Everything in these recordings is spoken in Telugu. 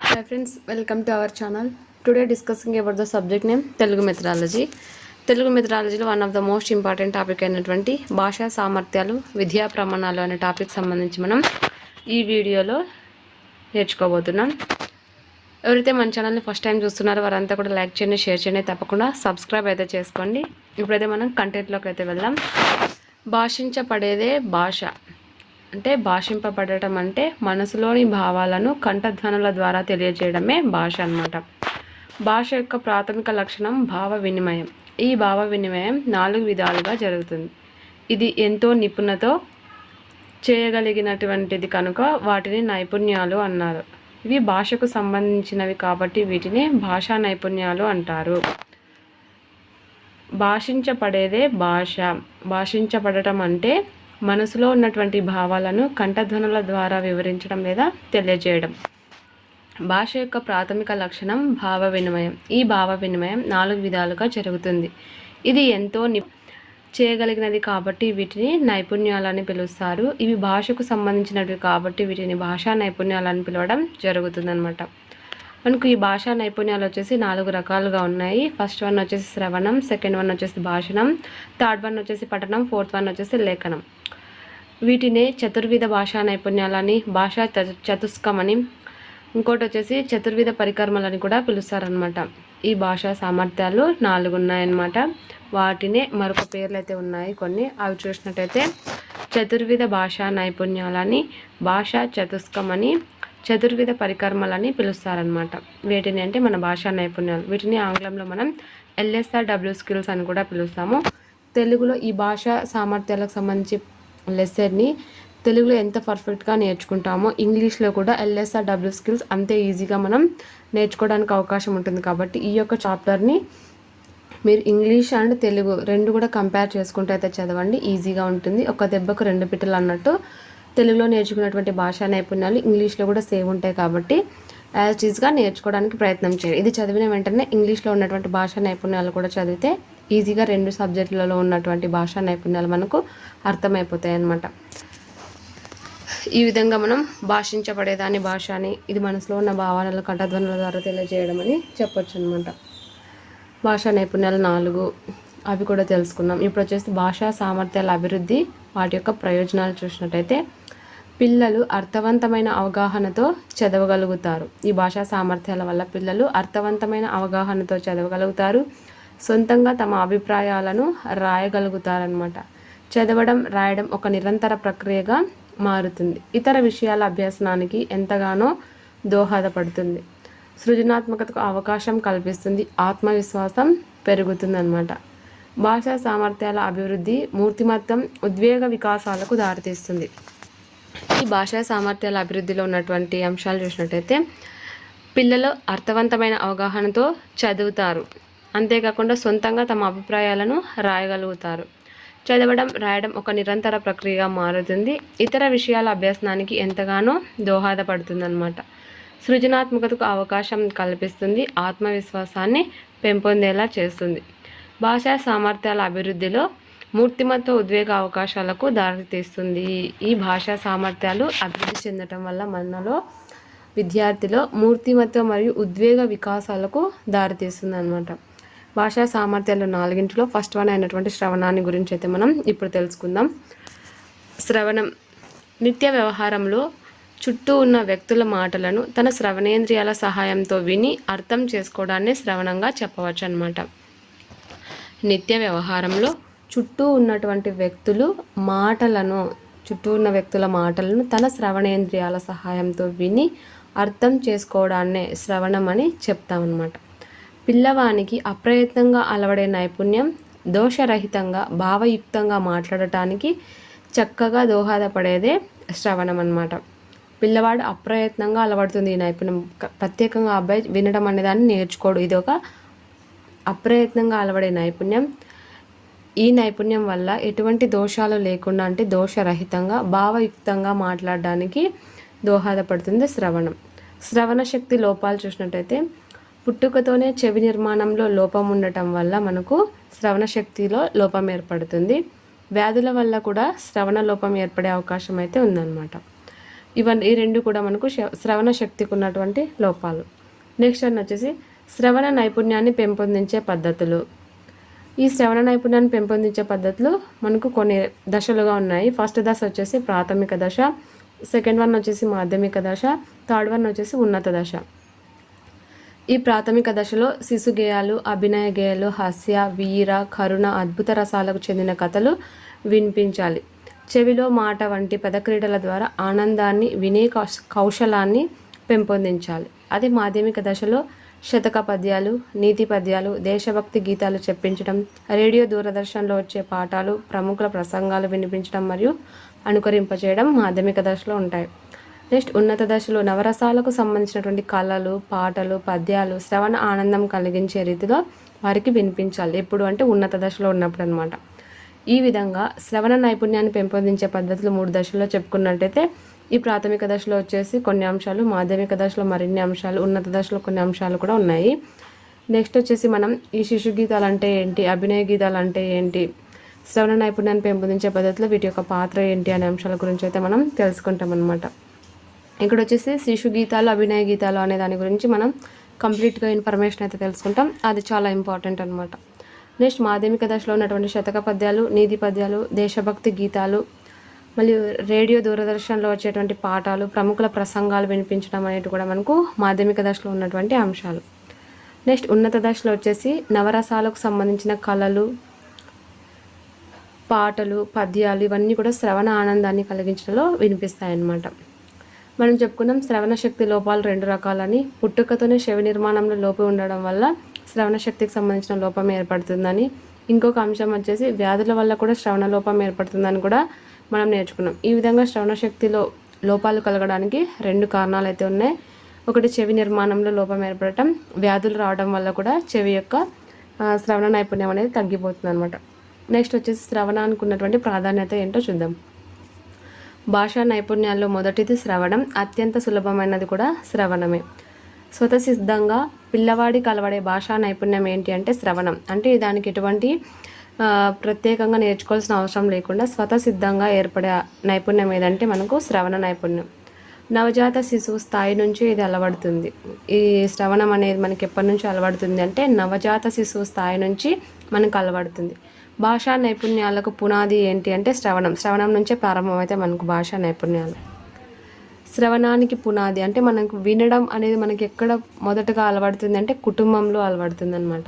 Hi friends, welcome to our channel. Today discussing about the subject name Telugu Mythology. తెలుగు మెథడాలజీలో one of the most important topic అయినటువంటి భాషా సామర్థ్యాలు విద్యా ప్రమాణాలు అనే టాపిక్ సంబంధించి మనం ఈ వీడియోలో నేర్చుకోబోతున్నాం. ఎవరైతే మన ఛానల్ని ఫస్ట్ టైం చూస్తున్నారో వారంతా కూడా లైక్ చేయండి, షేర్ చేయండి, తప్పకుండా సబ్స్క్రైబ్ అయితే చేసుకోండి. ఇప్పుడైతే మనం కంటెంట్లోకి అయితే వెళ్దాం. భాషించబడేదే భాష అంటే భాషింపబడటం అంటే మనసులోని భావాలను కంఠధ్వనుల ద్వారా తెలియజేయడమే భాష అన్నమాట. భాష యొక్క ప్రాథమిక లక్షణం భావ వినిమయం. ఈ భావ వినిమయం 4 విధాలుగా జరుగుతుంది. ఇది ఎంతో నిపుణతో చేయగలిగినటువంటిది కనుక వాటిని నైపుణ్యాలు అన్నారు. ఇవి భాషకు సంబంధించినవి కాబట్టి వీటిని భాషా నైపుణ్యాలు అంటారు. భాషించబడేదే భాష. భాషించబడటం అంటే మనసులో ఉన్నటువంటి భావాలను కంఠధ్వనుల ద్వారా వివరించడం లేదా తెలియజేయడం. భాష యొక్క ప్రాథమిక లక్షణం భావ వినిమయం. ఈ భావ వినిమయం 4 విధాలుగా జరుగుతుంది. ఇది ఎంతో చేయగలిగినది కాబట్టి వీటిని నైపుణ్యాలని పిలుస్తారు. ఇవి భాషకు సంబంధించినవి కాబట్టి వీటిని భాషా నైపుణ్యాలని పిలవడం జరుగుతుందన్నమాట. మనకు ఈ భాషా నైపుణ్యాలు వచ్చేసి 4 రకాలుగా ఉన్నాయి. ఫస్ట్ వన్ వచ్చేసి శ్రవణం, సెకండ్ వన్ వచ్చేసి భాషణం, థర్డ్ వన్ వచ్చేసి పఠనం, ఫోర్త్ వన్ వచ్చేసి లేఖనం. వీటిని చతుర్విధ భాషా నైపుణ్యాలని, భాషా చతుస్కమని, ఇంకోటి వచ్చేసి చతుర్విధ పరికర్మలని కూడా పిలుస్తారనమాట. ఈ భాషా సామర్థ్యాలు 4 ఉన్నాయన్నమాట. వాటినే మరొక పేర్లు అయితే ఉన్నాయి కొన్ని. అవి చూసినట్టయితే చతుర్విధ భాషా నైపుణ్యాలని, భాషా చతుస్కమని, చతుర్విధ పరికర్మలని పిలుస్తారనమాట. వీటిని అంటే మన భాషా నైపుణ్యాలు. వీటిని ఆంగ్లంలో మనం LSRW స్కిల్స్ అని కూడా పిలుస్తాము. తెలుగులో ఈ భాషా సామర్థ్యాలకు సంబంధించి లెసన్ని తెలుగులో ఎంత పర్ఫెక్ట్గా నేర్చుకుంటామో ఇంగ్లీష్లో కూడా LSRW స్కిల్స్ అంతే ఈజీగా మనం నేర్చుకోవడానికి అవకాశం ఉంటుంది. కాబట్టి ఈ యొక్క చాప్టర్ని మీరు ఇంగ్లీష్ అండ్ తెలుగు రెండు కూడా కంపేర్ చేసుకుంటూ అయితే చదవండి. ఈజీగా ఉంటుంది. ఒక దెబ్బకు 2 పిట్టలు అన్నట్టు తెలుగులో నేర్చుకున్నటువంటి భాషా నైపుణ్యాలు ఇంగ్లీష్లో కూడా సేమ్ ఉంటాయి. కాబట్టి యాజ్ ఈజ్గా నేర్చుకోవడానికి ప్రయత్నం చేయండి. ఇది చదివిన వెంటనే ఇంగ్లీష్లో ఉన్నటువంటి భాషా నైపుణ్యాలు కూడా చదివితే ఈజీగా 2 సబ్జెక్టులలో ఉన్నటువంటి భాషా నైపుణ్యాలు మనకు అర్థమైపోతాయి అన్నమాట. ఈ విధంగా మనం భాషించబడేదాన్ని భాష అని, ఇది మనసులో ఉన్న భావాలను కంఠధ్వనుల ద్వారా తెలియజేయడం అని చెప్పొచ్చు అనమాట. భాషా నైపుణ్యాలు 4 అవి కూడా తెలుసుకున్నాం. ఇప్పుడు వచ్చేసి భాషా సామర్థ్యాల అభివృద్ధి, వాటి యొక్క ప్రయోజనాలు చూసినట్టయితే పిల్లలు అర్థవంతమైన అవగాహనతో చదవగలుగుతారు. ఈ భాషా సామర్థ్యాల వల్ల పిల్లలు అర్థవంతమైన అవగాహనతో చదవగలుగుతారు. సొంతంగా తమ అభిప్రాయాలను రాయగలుగుతారనమాట. చదవడం, రాయడం ఒక నిరంతర ప్రక్రియగా మారుతుంది. ఇతర విషయాల అభ్యసనానికి ఎంతగానో దోహదపడుతుంది. సృజనాత్మకతకు అవకాశం కల్పిస్తుంది. ఆత్మవిశ్వాసం పెరుగుతుందన్నమాట. భాషా సామర్థ్యాల అభివృద్ధి మూర్తిమత్వం, ఉద్వేగ వికాసాలకు దారితీస్తుంది. ఈ భాషా సామర్థ్యాల అభివృద్ధిలో ఉన్నటువంటి అంశాలు చూసినట్టయితే పిల్లలు అర్థవంతమైన అవగాహనతో చదువుతారు. అంతేకాకుండా సొంతంగా తమ అభిప్రాయాలను రాయగలుగుతారు. చదవడం, రాయడం ఒక నిరంతర ప్రక్రియగా మారుతుంది. ఇతర విషయాల అభ్యసనానికి ఎంతగానో దోహదపడుతుందన్నమాట. సృజనాత్మకతకు అవకాశం కల్పిస్తుంది. ఆత్మవిశ్వాసాన్ని పెంపొందేలా చేస్తుంది. భాషా సామర్థ్యాల అభివృద్ధిలో మూర్తిమత్వ, ఉద్వేగ అవకాశాలకు దారితీస్తుంది. ఈ భాషా సామర్థ్యాలు అభివృద్ధి చెందటం వల్ల మనలో విద్యార్థిలో మూర్తిమత్వ మరియు ఉద్వేగ వికాసాలకు దారితీస్తుంది అన్నమాట. భాషా సామర్థ్యాలు 4 ఫస్ట్ వన్ అయినటువంటి శ్రవణాన్ని గురించి అయితే మనం ఇప్పుడు తెలుసుకుందాం. శ్రవణం నిత్య వ్యవహారంలో చుట్టూ ఉన్న వ్యక్తుల మాటలను తన శ్రవణేంద్రియాల సహాయంతో విని అర్థం చేసుకోవడాన్ని శ్రవణంగా చెప్పవచ్చు అన్నమాట. నిత్య వ్యవహారంలో చుట్టూ ఉన్నటువంటి వ్యక్తుల మాటలను తన శ్రవణేంద్రియాల సహాయంతో విని అర్థం చేసుకోవడాన్నే శ్రవణం అని చెప్తామన్నమాట. పిల్లవానికి అప్రయత్నంగా అలవడే నైపుణ్యం, దోషరహితంగా భావయుక్తంగా మాట్లాడటానికి చక్కగా దోహదపడేదే శ్రవణం అన్నమాట. పిల్లవాడు అప్రయత్నంగా అలవడుతుంది ఈ నైపుణ్యం. ప్రత్యేకంగా అబ్బాయి వినడం అనేదాన్ని నేర్చుకోడు. ఇది ఒక అప్రయత్నంగా అలవడే నైపుణ్యం. ఈ నైపుణ్యం వల్ల ఎటువంటి దోషాలు లేకుండా అంటే దోషరహితంగా భావయుక్తంగా మాట్లాడడానికి దోహదపడుతుంది శ్రవణం. శ్రవణ శక్తి లోపాలు చూసినట్టయితే పుట్టుకతోనే చెవి నిర్మాణంలో లోపం ఉండటం వల్ల మనకు శ్రవణ శక్తిలో లోపం ఏర్పడుతుంది. వ్యాధుల వల్ల కూడా శ్రవణ లోపం ఏర్పడే అవకాశం అయితే ఉందన్నమాట. ఈ రెండు కూడా మనకు శ్రవణ శక్తికి ఉన్నటువంటి లోపాలు. నెక్స్ట్ వచ్చేసి శ్రవణ నైపుణ్యాన్ని పెంపొందించే పద్ధతులు. ఈ శ్రవణ నైపుణ్యాన్ని పెంపొందించే పద్ధతులు మనకు కొన్ని దశలుగా ఉన్నాయి. ఫస్ట్ దశ వచ్చేసి ప్రాథమిక దశ, సెకండ్ వన్ వచ్చేసి మాధ్యమిక దశ, థర్డ్ వన్ వచ్చేసి ఉన్నత దశ. ఈ ప్రాథమిక దశలో శిశు గేయాలు, అభినయ గేయాలు, హాస్య, వీర, కరుణ, అద్భుత రసాలకు చెందిన కథలు వినిపించాలి. చెవిలో మాట వంటి పదక్రీడల ద్వారా ఆనందాన్ని, వినే కౌశలాన్ని పెంపొందించాలి. అదే మాధ్యమిక దశలో శతక పద్యాలు, నీతి పద్యాలు, దేశభక్తి గీతాలు చెప్పించడం, రేడియో దూరదర్శన్లో వచ్చే పాఠాలు, ప్రముఖుల ప్రసంగాలు వినిపించడం మరియు అనుకరింపచేయడం మాధ్యమిక దశలో ఉంటాయి. నెక్స్ట్ ఉన్నత దశలో నవరసాలకు సంబంధించినటువంటి కళలు, పాటలు, పద్యాలు శ్రవణ ఆనందం కలిగించే రీతిలో వారికి వినిపించాలి. ఎప్పుడు అంటే ఉన్నత దశలో ఉన్నప్పుడు అనమాట. ఈ విధంగా శ్రవణ నైపుణ్యాన్ని పెంపొందించే పద్ధతులు 3 దశల్లో చెప్పుకున్నట్టయితే ఈ ప్రాథమిక దశలో వచ్చేసి కొన్ని అంశాలు, మాధ్యమిక దశలో మరిన్ని అంశాలు, ఉన్నత దశలో కొన్ని అంశాలు కూడా ఉన్నాయి. నెక్స్ట్ వచ్చేసి మనం ఈ శిశు గీతాలు అంటే ఏంటి, అభినయ గీతాలు అంటే ఏంటి, శ్రవణ నైపుణ్యాన్ని పెంపొందించే పద్ధతిలో వీటి యొక్క పాత్ర ఏంటి అనే అంశాల గురించి అయితే మనం తెలుసుకుంటాం అన్నమాట. ఇక్కడ వచ్చేసి శిశు గీతాలు, అభినయ గీతాలు అనే దాని గురించి మనం కంప్లీట్గా ఇన్ఫర్మేషన్ అయితే తెలుసుకుంటాం. అది చాలా ఇంపార్టెంట్ అనమాట. నెక్స్ట్ మాధ్యమిక దశలో ఉన్నటువంటి శతక పద్యాలు, నీతి పద్యాలు, దేశభక్తి గీతాలు మరియు రేడియో దూరదర్శన్లో వచ్చేటువంటి పాఠాలు, ప్రముఖుల ప్రసంగాలు వినిపించడం అనేవి కూడా మనకు మాధ్యమిక దశలో ఉన్నటువంటి అంశాలు. నెక్స్ట్ ఉన్నత దశలో వచ్చేసి నవరసాలకు సంబంధించిన కళలు, పాటలు, పద్యాలు ఇవన్నీ కూడా శ్రవణ ఆనందాన్ని కలిగించడంలో వినిపిస్తాయన్నమాట. మనం చెప్పుకున్నాం శ్రవణ శక్తి లోపాలు 2 రకాలని. పుట్టుకతోనే చెవి నిర్మాణంలో లోపం ఉండడం వల్ల శ్రవణ శక్తికి సంబంధించిన లోపం ఏర్పడుతుందని, ఇంకొక అంశం వచ్చేసి వ్యాధుల వల్ల కూడా శ్రవణ లోపం ఏర్పడుతుందని కూడా మనం నేర్చుకున్నాం. ఈ విధంగా శ్రవణ శక్తిలో లోపాలు కలగడానికి 2 కారణాలు అయితే ఉన్నాయి. ఒకటి చెవి నిర్మాణంలో లోపం ఏర్పడటం, వ్యాధులు రావడం వల్ల కూడా చెవి యొక్క శ్రవణ నైపుణ్యం అనేది తగ్గిపోతుంది అనమాట. నెక్స్ట్ వచ్చేసి శ్రవణానికి ఉన్నటువంటి ప్రాధాన్యత ఏంటో చూద్దాం. భాషా నైపుణ్యాల్లో మొదటిది శ్రవణం. అత్యంత సులభమైనది కూడా శ్రవణమే. స్వతసిద్ధంగా పిల్లవాడికి అలవడే భాషా నైపుణ్యం ఏంటి అంటే శ్రవణం. అంటే దానికి ఎటువంటి ప్రత్యేకంగా నేర్చుకోవాల్సిన అవసరం లేకుండా స్వతసిద్ధంగా ఏర్పడే నైపుణ్యం ఏదంటే మనకు శ్రవణ నైపుణ్యం. నవజాత శిశువు స్థాయి నుంచి ఇది అలవడుతుంది. ఈ శ్రవణం అనేది మనకి ఎప్పటి నుంచి అలవడుతుంది అంటే నవజాత శిశువు స్థాయి నుంచి మనకు అలవడుతుంది. భాషా నైపుణ్యాలకు పునాది ఏంటి అంటే శ్రవణం నుంచే ప్రారంభమైతే మనకు భాషా నైపుణ్యాలు. శ్రవణానికి పునాది అంటే మనకు వినడం అనేది మనకి ఎక్కడ మొదటగా అలవడుతుంది అంటే కుటుంబంలో అలవడుతుంది అనమాట.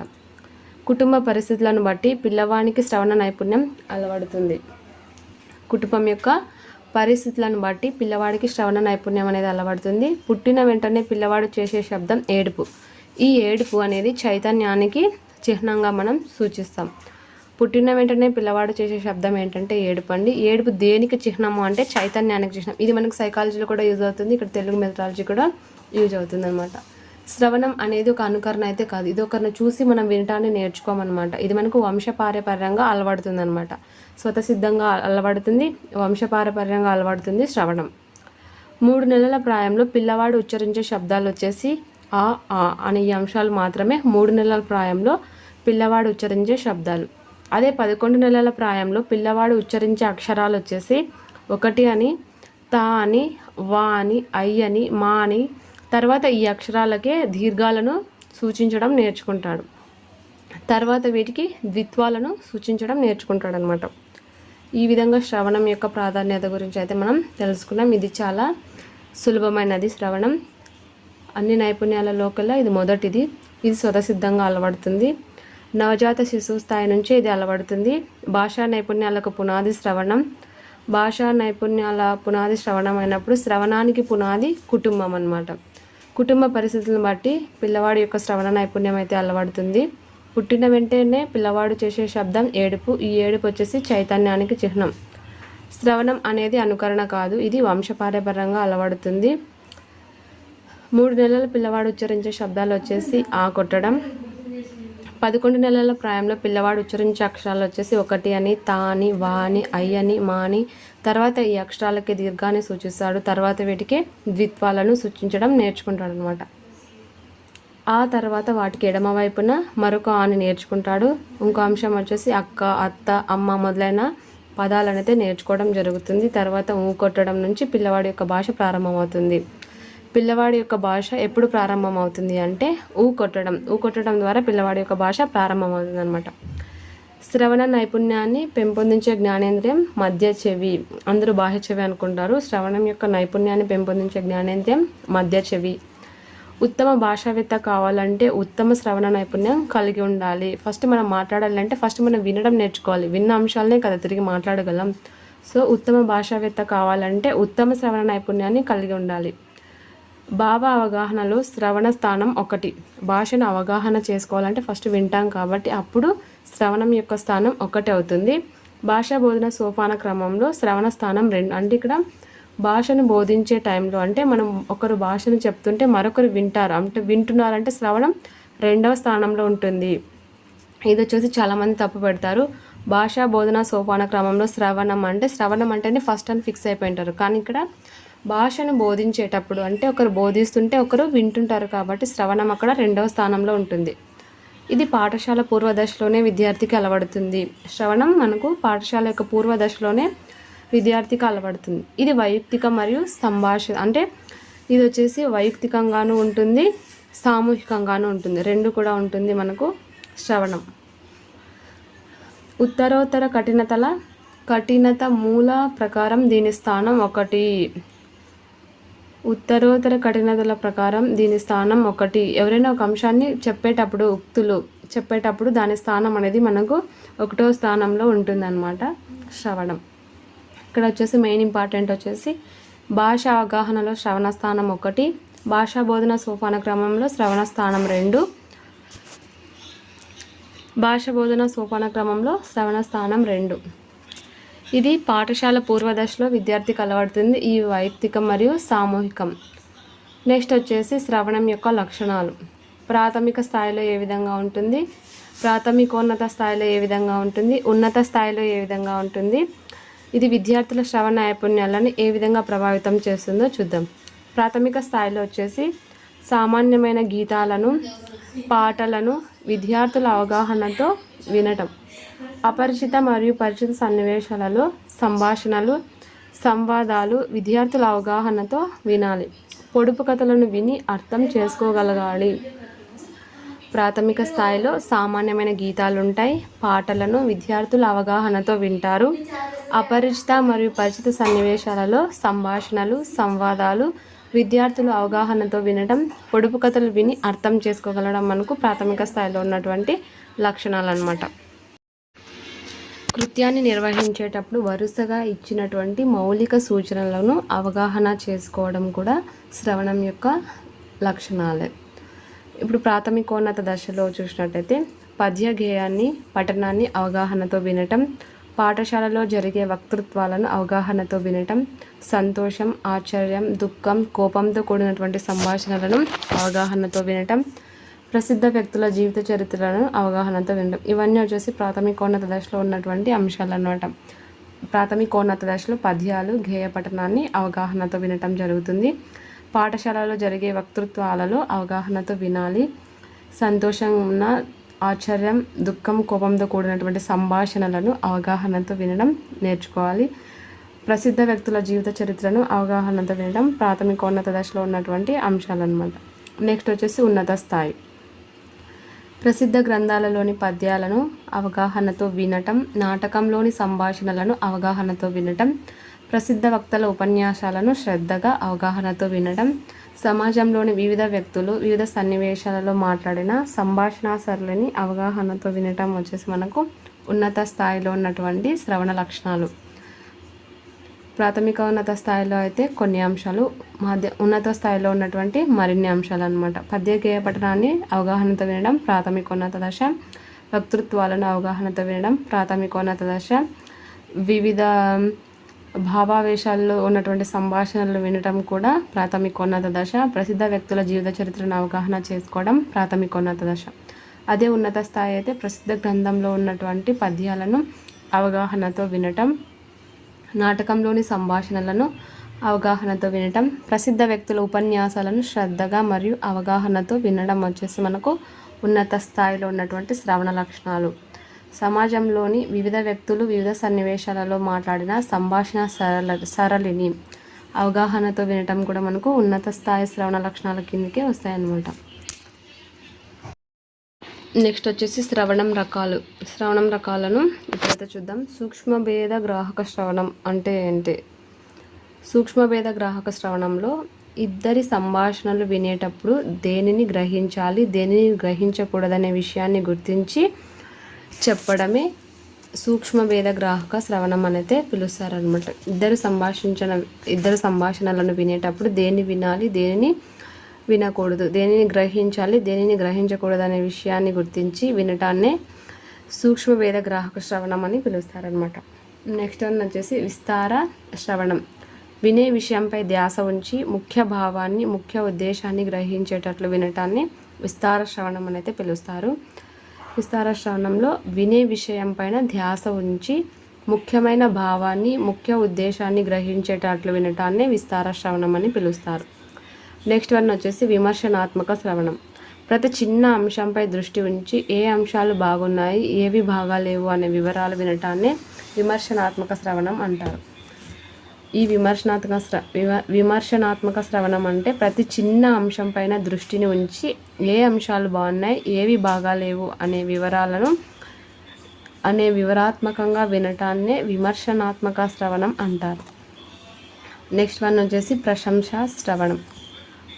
కుటుంబ పరిస్థితులను బట్టి పిల్లవానికి శ్రవణ నైపుణ్యం అలవడుతుంది. కుటుంబం యొక్క పరిస్థితులను బట్టి పిల్లవాడికి శ్రవణ నైపుణ్యం అనేది అలవడుతుంది. పుట్టిన వెంటనే పిల్లవాడు చేసే శబ్దం ఏడుపు. ఈ ఏడుపు అనేది చైతన్యానికి చిహ్నంగా మనం సూచిస్తాం. పుట్టిన వెంటనే పిల్లవాడు చేసే శబ్దం ఏంటంటే ఏడుపు అండి. ఏడుపు దేనికి చిహ్నము అంటే చైతన్యానికి చిహ్నం. ఇది మనకు సైకాలజీలో కూడా యూజ్ అవుతుంది, ఇక్కడ తెలుగు మెథడాలజీ కూడా యూజ్ అవుతుంది అనమాట. శ్రవణం అనేది ఒక అనుకరణ అయితే కాదు, ఇది ఒకరిని చూసి మనం వినటాన్ని నేర్చుకోమన్నమాట. ఇది మనకు వంశపారపర్యంగా అలవడుతుంది అనమాట. స్వతసిద్ధంగా అలవడుతుంది, వంశపారపర్యంగా అలవడుతుంది శ్రవణం. 3 నెలల ప్రాయంలో పిల్లవాడు ఉచ్చరించే శబ్దాలు వచ్చేసి ఆ అనే ఈ అంశాలు మాత్రమే 3 నెలల ప్రాయంలో పిల్లవాడు ఉచ్చరించే శబ్దాలు. అదే 11 నెలల ప్రాయంలో పిల్లవాడు ఉచ్చరించే అక్షరాలు వచ్చేసి 1 అని, తా అని, వా అని, ఐ అని, మా అని, తర్వాత ఈ అక్షరాలకే దీర్ఘాలను సూచించడం నేర్చుకుంటాడు. తర్వాత వీటికి ద్విత్వాలను సూచించడం నేర్చుకుంటాడు అనమాట. ఈ విధంగా శ్రవణం యొక్క ప్రాధాన్యత గురించి అయితే మనం తెలుసుకున్నాం. ఇది చాలా సులభమైనది శ్రవణం. అన్ని నైపుణ్యాలలో కల్లా ఇది మొదటిది. ఇది స్వతసిద్ధంగా అలవడుతుంది. నవజాత శిశువు స్థాయి నుంచి ఇది అలవడుతుంది. భాషా నైపుణ్యాలకు పునాది శ్రవణం. భాషా నైపుణ్యాల పునాది శ్రవణం అయినప్పుడు శ్రవణానికి పునాది కుటుంబం అన్నమాట. కుటుంబ పరిస్థితులను బట్టి పిల్లవాడి యొక్క శ్రవణ నైపుణ్యం అయితే అలవడుతుంది. పుట్టిన వెంటనే పిల్లవాడు చేసే శబ్దం ఏడుపు. ఈ ఏడుపు వచ్చేసి చైతన్యానికి చిహ్నం. శ్రవణం అనేది అనుకరణ కాదు, ఇది వంశపారపర్యంగా అలవడుతుంది. 3 నెలల పిల్లవాడు ఉచ్చరించే శబ్దాలు వచ్చేసి ఆ కొట్టడం. 11 నెలల ప్రాయంలో పిల్లవాడు ఉచ్చరించే అక్షరాలు వచ్చేసి 1 అని, తా అని, వా అని, ఐ అని, మా అని, తర్వాత ఈ అక్షరాలకి దీర్ఘాన్ని సూచిస్తాడు. తర్వాత వీటికి ద్విత్వాలను సూచించడం నేర్చుకుంటాడు అనమాట. ఆ తర్వాత వాటికి ఎడమ వైపున మరొక అని నేర్చుకుంటాడు. ఇంకో అంశం వచ్చేసి అక్క, అత్త, అమ్మ మొదలైన పదాలనైతే నేర్చుకోవడం జరుగుతుంది. తర్వాత ఊ కొట్టడం నుంచి పిల్లవాడి యొక్క భాష ప్రారంభమవుతుంది. పిల్లవాడి యొక్క భాష ఎప్పుడు ప్రారంభమవుతుంది అంటే ఊ కొట్టడం ద్వారా పిల్లవాడి యొక్క భాష ప్రారంభమవుతుంది అనమాట. శ్రవణ నైపుణ్యాన్ని పెంపొందించే జ్ఞానేంద్రియం మధ్య చెవి. అందరూ బాహ్య చెవి అనుకుంటారు. శ్రవణం యొక్క నైపుణ్యాన్ని పెంపొందించే జ్ఞానేంద్రియం మధ్య చెవి. ఉత్తమ భాషావేత్త కావాలంటే ఉత్తమ శ్రవణ నైపుణ్యం కలిగి ఉండాలి. ఫస్ట్ మనం మాట్లాడాలంటే ఫస్ట్ మనం వినడం నేర్చుకోవాలి. విన్న అంశాలనే కదా తిరిగి మాట్లాడగలం. సో ఉత్తమ భాషావేత్త కావాలంటే ఉత్తమ శ్రవణ నైపుణ్యాన్ని కలిగి ఉండాలి. భావ అవగాహనలో శ్రవణ స్థానం 1. భాషను అవగాహన చేసుకోవాలంటే ఫస్ట్ వింటాం కాబట్టి అప్పుడు శ్రవణం యొక్క స్థానం 1 అవుతుంది. భాషా బోధన సోపాన క్రమంలో శ్రవణ స్థానం 2. అంటే ఇక్కడ భాషను బోధించే టైంలో అంటే మనం ఒకరు భాషను చెప్తుంటే మరొకరు వింటారు, అంటే వింటున్నారంటే శ్రవణం 2వ స్థానంలో ఉంటుంది. ఇది వచ్చేసి చాలామంది తప్పు పెడతారు. భాషా బోధన సోపాన క్రమంలో శ్రవణం అంటేనే ఫస్ట్ అని ఫిక్స్ అయిపోయింటారు. కానీ ఇక్కడ భాషను బోధించేటప్పుడు అంటే ఒకరు బోధిస్తుంటే ఒకరు వింటుంటారు కాబట్టి శ్రవణం అక్కడ 2వ స్థానంలో ఉంటుంది. ఇది పాఠశాల పూర్వదశలోనే విద్యార్థికి అలవడుతుంది. శ్రవణం మనకు పాఠశాల యొక్క పూర్వదశలోనే విద్యార్థికి అలవడుతుంది. ఇది వైయక్తిక మరియు సంభాషణ అంటే ఇది వచ్చేసి వైయక్తికంగాను ఉంటుంది, సామూహికంగాను ఉంటుంది, 2 కూడా ఉంటుంది మనకు శ్రవణం. ఉత్తరోత్తర కఠినత మూల ప్రకారం దీని స్థానం 1. ఉత్తరోత్తర కఠినతల ప్రకారం దీని స్థానం 1. ఎవరైనా ఒక అంశాన్ని చెప్పేటప్పుడు ఉక్తులు చెప్పేటప్పుడు దాని స్థానం అనేది మనకు 1వ స్థానంలో ఉంటుందన్నమాట శ్రవణం. ఇక్కడ వచ్చేసి మెయిన్ ఇంపార్టెంట్ వచ్చేసి భాష అవగాహనలో శ్రవణ స్థానం 1, భాషా బోధన సోపాన క్రమంలో శ్రవణ స్థానం 2. భాష బోధన సోపాన క్రమంలో శ్రవణ స్థానం 2. ఇది పాఠశాల పూర్వదశలో విద్యార్థికి అలవడుతుంది. ఈ వైయక్తికం మరియు సామూహికం. నెక్స్ట్ వచ్చేసి శ్రవణం యొక్క లక్షణాలు. ప్రాథమిక స్థాయిలో ఏ విధంగా ఉంటుంది, ప్రాథమికోన్నత స్థాయిలో ఏ విధంగా ఉంటుంది, ఉన్నత స్థాయిలో ఏ విధంగా ఉంటుంది, ఇది విద్యార్థుల శ్రవణ నైపుణ్యాలను ఏ విధంగా ప్రభావితం చేస్తుందో చూద్దాం. ప్రాథమిక స్థాయిలో వచ్చేసి సామాన్యమైన గీతాలను, పాటలను విద్యార్థుల అవగాహనతో వినటం. అపరిచిత మరియు పరిచిత సన్నివేశాలలో సంభాషణలు, సంవాదాలు విద్యార్థుల అవగాహనతో వినాలి. పొడుపు కథలను విని అర్థం చేసుకోగలగాలి. ప్రాథమిక స్థాయిలో సామాన్యమైన గీతాలు ఉంటాయి, పాటలను విద్యార్థుల అవగాహనతో వింటారు. అపరిచిత మరియు పరిచిత సన్నివేశాలలో సంభాషణలు, సంవాదాలు విద్యార్థులు అవగాహనతో వినడం, పొడుపు కథలు విని అర్థం చేసుకోగలడం మనకు ప్రాథమిక స్థాయిలో ఉన్నటువంటి లక్షణాలు అన్నమాట. కృత్యాన్ని నిర్వహించేటప్పుడు వరుసగా ఇచ్చినటువంటి మౌలిక సూచనలను అవగాహన చేసుకోవడం కూడా శ్రవణం యొక్క లక్షణాలే. ఇప్పుడు ప్రాథమికోన్నత దశలో చూసినట్టయితే పద్య గేయాన్ని, పఠనాన్ని అవగాహనతో వినటం, పాఠశాలలో జరిగే వక్తృత్వాలను అవగాహనతో వినటం, సంతోషం, ఆశ్చర్యం, దుఃఖం, కోపంతో కూడినటువంటి సంభాషణలను అవగాహనతో వినటం, ప్రసిద్ధ వ్యక్తుల జీవిత చరిత్రలను అవగాహనతో వినడం. ఇవన్నీ వచ్చేసి ప్రాథమికోన్నత దశలో ఉన్నటువంటి అంశాలు అన్నమాట. ప్రాథమికోన్నత దశలో పద్యాలు, గేయ పఠనాన్ని అవగాహనతో వినటం జరుగుతుంది. పాఠశాలలో జరిగే వక్తృత్వాలలో అవగాహనతో వినాలి. సంతోషం, ఆశ్చర్యం, దుఃఖం, కోపంతో కూడినటువంటి సంభాషణలను అవగాహనతో వినడం నేర్చుకోవాలి. ప్రసిద్ధ వ్యక్తుల జీవిత చరిత్రను అవగాహనతో వినడం ప్రాథమికోన్నత దశలో ఉన్నటువంటి అంశాలు అన్నమాట. నెక్స్ట్ వచ్చేసి ఉన్నత స్థాయి. ప్రసిద్ధ గ్రంథాలలోని పద్యాలను అవగాహనతో వినటం, నాటకంలోని సంభాషణలను అవగాహనతో వినటం, ప్రసిద్ధ వక్తల ఉపన్యాసాలను శ్రద్ధగా అవగాహనతో వినడం, సమాజంలోని వివిధ వ్యక్తులు వివిధ సన్నివేశాలలో మాట్లాడిన సంభాషణ సరళిని అవగాహనతో వినటం వచ్చేసి మనకు ఉన్నత స్థాయిలో ఉన్నటువంటి శ్రవణ లక్షణాలు. ప్రాథమిక ఉన్నత స్థాయిలో అయితే కొన్ని అంశాలు, ఉన్నత స్థాయిలో ఉన్నటువంటి మరిన్ని అంశాలు అన్నమాట. పద్య గేయ పఠనాన్ని అవగాహనతో వినడం ప్రాథమికోన్నత దశ, వక్తృత్వాలను అవగాహనతో వినడం ప్రాథమికోన్నత దశ, వివిధ భావావేశాల్లో ఉన్నటువంటి సంభాషణలు వినటం కూడా ప్రాథమికోన్నత దశ, ప్రసిద్ధ వ్యక్తుల జీవిత చరిత్రను అవగాహన చేసుకోవడం ప్రాథమికోన్నత దశ. అదే ఉన్నత స్థాయి అయితే ప్రసిద్ధ గ్రంథంలో ఉన్నటువంటి పద్యాలను అవగాహనతో వినటం, నాటకంలోని సంభాషణలను అవగాహనతో వినటం, ప్రసిద్ధ వ్యక్తుల ఉపన్యాసాలను శ్రద్ధగా మరియు అవగాహనతో వినడం వచ్చేసి మనకు ఉన్నత స్థాయిలో ఉన్నటువంటి శ్రవణ లక్షణాలు. సమాజంలోని వివిధ వ్యక్తులు వివిధ సన్నివేశాలలో మాట్లాడిన సంభాషణ సరళిని అవగాహనతో వినటం కూడా మనకు ఉన్నత స్థాయి శ్రవణ లక్షణాల కిందకే వస్తాయన్నమాట. నెక్స్ట్ వచ్చేసి శ్రవణం రకాలను ఇప్పుడైతే చూద్దాం. సూక్ష్మభేద గ్రాహక శ్రవణం అంటే ఏంటి? సూక్ష్మభేద గ్రాహక శ్రవణంలో ఇద్దరి సంభాషణలు వినేటప్పుడు దేనిని గ్రహించాలి, దేనిని గ్రహించకూడదనే విషయాన్ని గుర్తించి చెప్పడమే సూక్ష్మభేద గ్రాహక శ్రవణం అనేది పిలుస్తారనమాట. ఇద్దరు సంభాషణలను వినేటప్పుడు దేన్ని వినాలి, దేనిని వినకూడదు, దేనిని గ్రహించాలి, దేనిని గ్రహించకూడదు అనే విషయాన్ని గుర్తించి వినటాన్నే సూక్ష్మభేద గ్రాహక శ్రవణం అని పిలుస్తారనమాట. నెక్స్ట్ వన్ వచ్చేసి విస్తార శ్రవణం. వినే విషయంపై ధ్యాస ఉంచి ముఖ్య భావాన్ని, ముఖ్య ఉద్దేశాన్ని గ్రహించేటట్లు వినటాన్ని విస్తార శ్రవణం అనేది పిలుస్తారు. విస్తార శ్రవణంలో వినే విషయం పైన ధ్యాస ఉంచి ముఖ్యమైన భావాన్ని, ముఖ్య ఉద్దేశాన్ని గ్రహించేటట్లు వినటాన్ని విస్తార శ్రవణం అని పిలుస్తారు. నెక్స్ట్ వన్ వచ్చేసి విమర్శనాత్మక శ్రవణం. ప్రతి చిన్న అంశంపై దృష్టి ఉంచి ఏ అంశాలు బాగున్నాయి, ఏవి బాగాలేవు అనే వివరాలు వినటాన్ని విమర్శనాత్మక శ్రవణం అంటారు. ఈ విమర్శనాత్మక శ్రవణం అంటే ప్రతి చిన్న అంశం పైన దృష్టిని ఉంచి ఏ అంశాలు బాగున్నాయి, ఏవి బాగాలేవు అనే వివరాత్మకంగా వినటాన్నే విమర్శనాత్మక శ్రవణం అంటారు. నెక్స్ట్ వన్ వచ్చేసి ప్రశంసా శ్రవణం.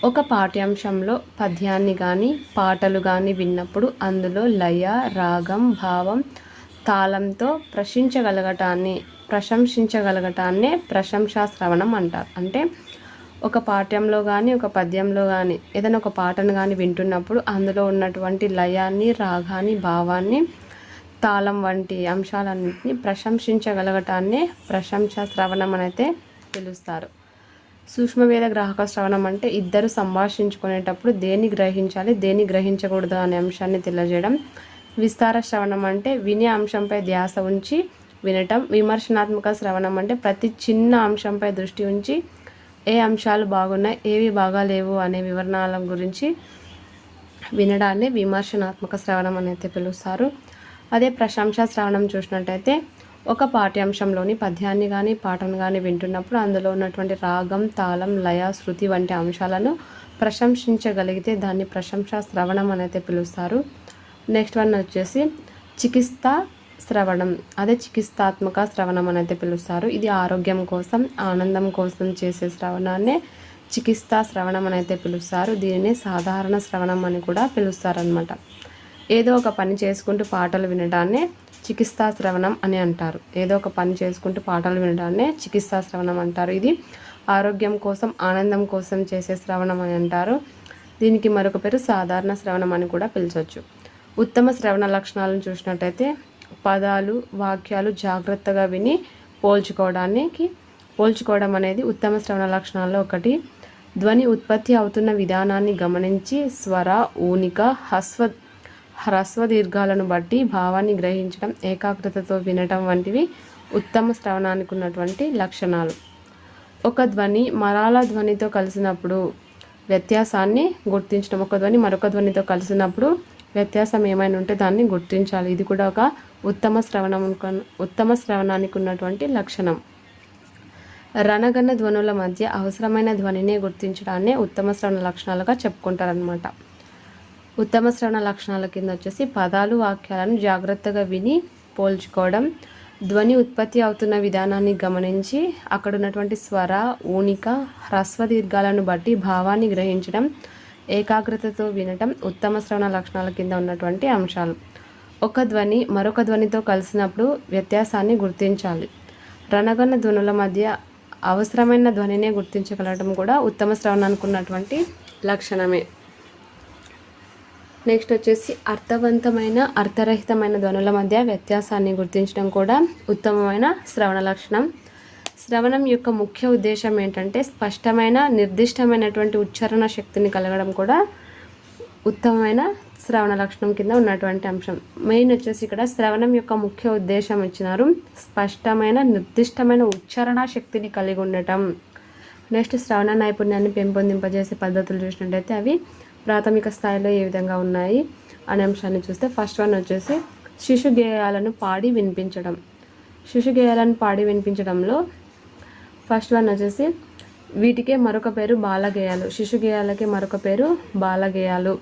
ఒక పాఠ్యాంశంలో పద్యాన్ని కానీ పాటలు కానీ విన్నప్పుడు అందులో లయ, రాగం, భావం, తాళంతో ప్రశంసించగలగటాన్నే ప్రశంసా శ్రవణం అంటారు. అంటే ఒక పాఠ్యంలో కానీ ఒక పద్యంలో కానీ ఏదైనా ఒక పాటను కానీ వింటున్నప్పుడు అందులో ఉన్నటువంటి లయాన్ని, రాగాన్ని, భావాన్ని, తాళం వంటి అంశాలన్నింటినీ ప్రశంసించగలగటాన్నే ప్రశంసా శ్రవణం అయితే పిలుస్తారు. సూక్ష్మభేద గ్రాహక శ్రవణం అంటే ఇద్దరు సంభాషించుకునేటప్పుడు దేన్ని గ్రహించాలి, దేన్ని గ్రహించకూడదు అనే అంశాన్ని తెలియజేయడం. విస్తార శ్రవణం అంటే వినే అంశంపై ధ్యాస ఉంచి వినటం. విమర్శనాత్మక శ్రవణం అంటే ప్రతి చిన్న అంశంపై దృష్టి ఉంచి ఏ అంశాలు బాగున్నాయి, ఏవి బాగాలేవు అనే వివరణల గురించి వినడాన్ని విమర్శనాత్మక శ్రవణం అనేది పిలుస్తారు. అదే ప్రశంసా శ్రవణం చూసినట్టయితే ఒక పాఠ్యాంశంలోని పద్యాన్ని కానీ పాటను కానీ వింటున్నప్పుడు అందులో ఉన్నటువంటి రాగం, తాళం, లయ, శృతి వంటి అంశాలను ప్రశంసించగలిగితే దాన్ని ప్రశంసా శ్రవణం అనేది పిలుస్తారు. నెక్స్ట్ వన్ వచ్చేసి చికిత్సా శ్రవణం. అదే చికిత్సాత్మక శ్రవణం అనేది పిలుస్తారు. ఇది ఆరోగ్యం కోసం, ఆనందం కోసం చేసే శ్రవణాన్నే చికిత్సా శ్రవణం అనేది పిలుస్తారు. దీనిని సాధారణ శ్రవణం అని కూడా పిలుస్తారనమాట. ఏదో ఒక పని చేసుకుంటూ పాటలు వినడాన్నే చికిత్సా శ్రవణం అని అంటారు. ఏదో ఒక పని చేసుకుంటూ పాటలు వినడాన్నే చికిత్సా శ్రవణం అంటారు. ఇది ఆరోగ్యం కోసం, ఆనందం కోసం చేసే శ్రవణం అని అంటారు. దీనికి మరొక పేరు సాధారణ శ్రవణం అని కూడా పిలిచవచ్చు. ఉత్తమ శ్రవణ లక్షణాలను చూసినట్టయితే పదాలు, వాక్యాలు జాగ్రత్తగా విని పోల్చుకోవడం అనేది ఉత్తమ శ్రవణ లక్షణాల్లో ఒకటి. ధ్వని ఉత్పత్తి అవుతున్న విధానాన్ని గమనించి స్వర, ఊనిక, హ్రస్వ దీర్ఘాలను బట్టి భావాన్ని గ్రహించడం, ఏకాగ్రతతో వినటం వంటివి ఉత్తమ శ్రవణానికి ఉన్నటువంటి లక్షణాలు. ఒక ధ్వని మరాల ధ్వనితో కలిసినప్పుడు వ్యత్యాసాన్ని గుర్తించడం. ఒక ధ్వని మరొక ధ్వనితో కలిసినప్పుడు వ్యత్యాసం ఏమైనా ఉంటే దాన్ని గుర్తించాలి. ఇది కూడా ఒక ఉత్తమ శ్రవణానికి ఉన్నటువంటి లక్షణం. రణగణ ధ్వనుల మధ్య అవసరమైన ధ్వనినే గుర్తించడాన్నే ఉత్తమ శ్రవణ లక్షణాలుగా చెప్పుకుంటారనమాట. ఉత్తమ శ్రవణ లక్షణాల కింద వచ్చేసి పదాలు, వాక్యాలను జాగ్రత్తగా విని పోల్చుకోవడం, ధ్వని ఉత్పత్తి అవుతున్న విధానాన్ని గమనించి అక్కడ ఉన్నటువంటి స్వర, ఊనిక, హ్రస్వ దీర్ఘాలను బట్టి భావాన్ని గ్రహించడం, ఏకాగ్రతతో వినటం ఉత్తమ శ్రవణ లక్షణాల కింద ఉన్నటువంటి అంశాలు. ఒక ధ్వని మరొక ధ్వనితో కలిసినప్పుడు వ్యత్యాసాన్ని గుర్తించాలి. రణగణ ధ్వనుల మధ్య అవసరమైన ధ్వనినే గుర్తించగలగడం కూడా ఉత్తమ శ్రవణానికి ఉన్నటువంటి లక్షణమే. నెక్స్ట్ వచ్చేసి అర్థవంతమైన, అర్థరహితమైన ధ్వనుల మధ్య వ్యత్యాసాన్ని గుర్తించడం కూడా ఉత్తమమైన శ్రవణ లక్షణం. శ్రవణం యొక్క ముఖ్య ఉద్దేశం ఏంటంటే స్పష్టమైన, నిర్దిష్టమైనటువంటి ఉచ్చారణ శక్తిని కలగడం కూడా ఉత్తమమైన శ్రవణ లక్షణం కింద ఉన్నటువంటి అంశం. మెయిన్ వచ్చేసి ఇక్కడ శ్రవణం యొక్క ముఖ్య ఉద్దేశం ఇచ్చినారు, స్పష్టమైన, నిర్దిష్టమైన ఉచ్చారణ శక్తిని కలిగి ఉండటం. నెక్స్ట్ శ్రవణ నైపుణ్యాన్ని పెంపొందింపజేసే పద్ధతులు చూసినట్టయితే అవి ప్రాథమిక స్థాయిలో ఏ విధంగా ఉన్నాయి అనే అంశాన్ని చూస్తే ఫస్ట్ వన్ వచ్చేసి శిశు గేయాలను పాడి వినిపించడం. శిశు గేయాలను పాడి వినిపించడంలో ఫస్ట్ వన్ వచ్చేసి వీటికే మరొక పేరు బాలగేయాలు. శిశు గేయాలకే మరొక పేరు బాలగేయాలు.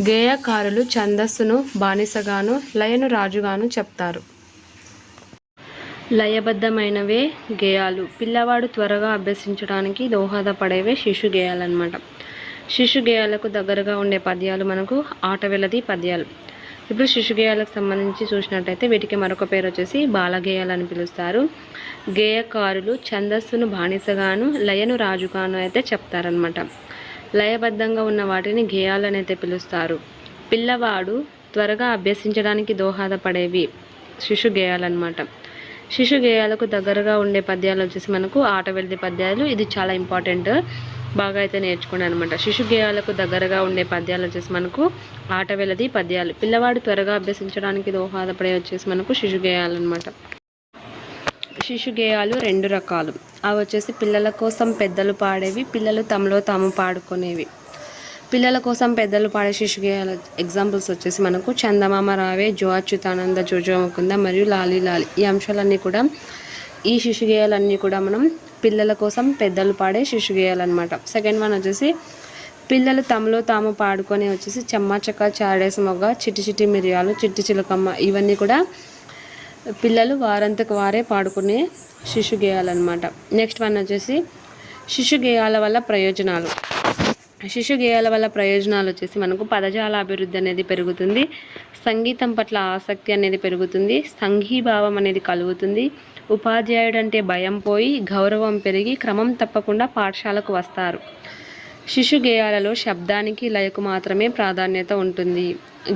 గేయకారులు ఛందస్సును బానిసగాను లయను రాజుగాను చెప్తారు. లయబద్ధమైనవే గేయాలు. పిల్లవాడు త్వరగా అభ్యసించడానికి దోహదపడేవే శిశు గేయాలన్నమాట. శిశు గేయాలకు దగ్గరగా ఉండే పద్యాలు మనకు ఆటవెలది పద్యాలు. ఇప్పుడు శిశు గేయాలకు సంబంధించి చూసినట్టయితే వీటికి మరొక పేరు వచ్చేసి బాలగేయాలు అని పిలుస్తారు. గేయకారులు ఛందస్సును బానిసగాను లయను రాజుగాను అయితే చెప్తారనమాట. లయబద్ధంగా ఉన్న వాటిని గేయాలు అని అయితే పిలుస్తారు. పిల్లవాడు త్వరగా అభ్యసించడానికి దోహదపడేవి శిశు గేయాలన్నమాట. శిశు గేయాలకు దగ్గరగా ఉండే పద్యాలు వచ్చేసి మనకు ఆటవెల్ది పద్యాలు. ఇది చాలా ఇంపార్టెంట్, బాగా అయితే నేర్చుకోండి అనమాట. శిశు గేయాలకు దగ్గరగా ఉండే పద్యాలు వచ్చేసి మనకు ఆటవెలది పద్యాలు. పిల్లవాడు త్వరగా అభ్యసించడానికి దోహదపడే వచ్చేసి మనకు శిశు గేయాలు అనమాట. శిశు గేయాలు 2 రకాలు. అవి వచ్చేసి పిల్లల కోసం పెద్దలు పాడేవి, పిల్లలు తమలో తాము పాడుకునేవి. పిల్లల కోసం పెద్దలు పాడే శిశు గేయాల ఎగ్జాంపుల్స్ వచ్చేసి మనకు చందమామ రావే, జో అచ్యుతానంద, జోజో ముకుంద మరియు లాలి లాలి. ఈ అంశాలన్నీ కూడా, ఈ శిశు గేయాలన్నీ కూడా మనం పిల్లల కోసం పెద్దలు పాడే శిశు గేయాలన్నమాట. సెకండ్ వన్ వచ్చేసి పిల్లలు తమలో తాము పాడుకొని వచ్చేసి చెమ్మ చెక్క, చాడేసి మొగ్గ, చిట్టి చిట్టి మిరియాలు, చిట్టి చిలకమ్మ, ఇవన్నీ కూడా పిల్లలు వారంతకు వారే పాడుకునే శిశు గేయాలన్నమాట. నెక్స్ట్ వన్ వచ్చేసి శిశు గేయాల వల్ల ప్రయోజనాలు. శిశు గేయాల వల్ల ప్రయోజనాలు వచ్చేసి మనకు పదజాల అభివృద్ధి అనేది పెరుగుతుంది, సంగీతం పట్ల ఆసక్తి అనేది పెరుగుతుంది, సంఘీభావం అనేది కలుగుతుంది, ఉపాధ్యాయుడు అంటే భయం పోయి గౌరవం పెరిగి క్రమం తప్పకుండా పాఠశాలకు వస్తారు. శిశు గేయాలలో శబ్దానికి లయకు మాత్రమే ప్రాధాన్యత ఉంటుంది.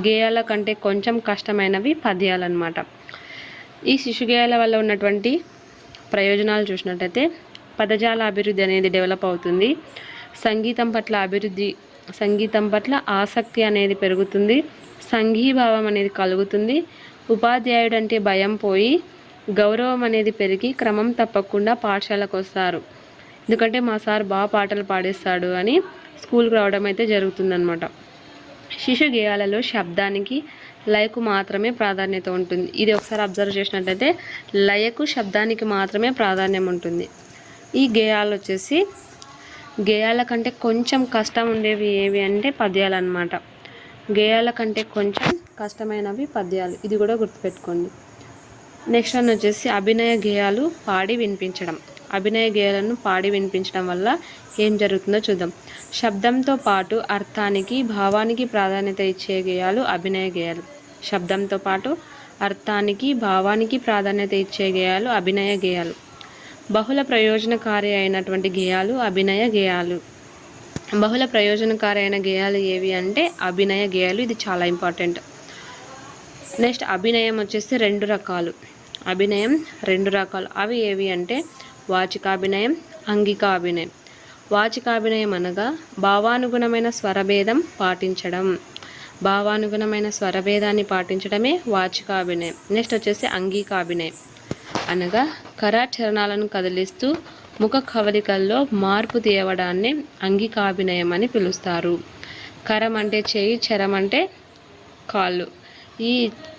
గేయాల కంటే కొంచెం కష్టమైనవి పద్యాలన్నమాట. ఈ శిశు గేయాల వల్ల ఉన్నటువంటి ప్రయోజనాలు చూసినట్టయితే పదజాల అభివృద్ధి అనేది డెవలప్ అవుతుంది, సంగీతం పట్ల ఆసక్తి అనేది పెరుగుతుంది, సంఘీభావం అనేది కలుగుతుంది, ఉపాధ్యాయుడు అంటే భయం పోయి గౌరవం అనేది పెరిగి క్రమం తప్పకుండా పాఠశాలకు వస్తారు. ఎందుకంటే మా సార్ బాగా పాటలు పాడేస్తాడు అని స్కూల్కి రావడం అయితే జరుగుతుందన్నమాట. శిశు గేయాలలో శబ్దానికి లయకు మాత్రమే ప్రాధాన్యత ఉంటుంది. ఇది ఒకసారి అబ్జర్వ్ చేసినట్లయితే లయకు శబ్దానికి మాత్రమే ప్రాధాన్యం ఉంటుంది. ఈ గేయాలు వచ్చేసి గేయాల కంటే కొంచెం కష్టం ఉండేవి ఏవి అంటే పద్యాలు అన్నమాట. గేయాల కంటే కొంచెం కష్టమైనవి పద్యాలు, ఇది కూడా గుర్తుపెట్టుకోండి. నెక్స్ట్ వన్ వచ్చేసి అభినయ గేయాలు పాడి వినిపించడం. అభినయ గేయాలను పాడి వినిపించడం వల్ల ఏం జరుగుతుందో చూద్దాం. శబ్దంతో పాటు అర్థానికి భావానికి ప్రాధాన్యత ఇచ్చే గేయాలు అభినయ గేయాలు. శబ్దంతో పాటు అర్థానికి భావానికి ప్రాధాన్యత ఇచ్చే గేయాలు అభినయ గేయాలు. బహుళ ప్రయోజనకారి అయినటువంటి గేయాలు అభినయ గేయాలు. బహుళ ప్రయోజనకారి అయిన గేయాలు ఏవి అంటే అభినయ గేయాలు. ఇది చాలా ఇంపార్టెంట్. నెక్స్ట్ అభినయం వచ్చేసి 2 రకాలు. అభినయం 2 రకాలు. అవి ఏవి అంటే వాచికాభినయం, అంగికాభినయం. వాచికాభినయం అనగా భావానుగుణమైన స్వరభేదం పాటించడం. భావానుగుణమైన స్వరభేదాన్ని పాటించడమే వాచికాభినయం. నెక్స్ట్ వచ్చేసి అంగికాభినయం అనగా కరచరణాలను కదిలిస్తూ ముఖ కవలికల్లో మార్పు తేవడాన్ని అంగికాభినయం అని పిలుస్తారు. కరం అంటే చేయి, చరం అంటే కాళ్ళు. ఈ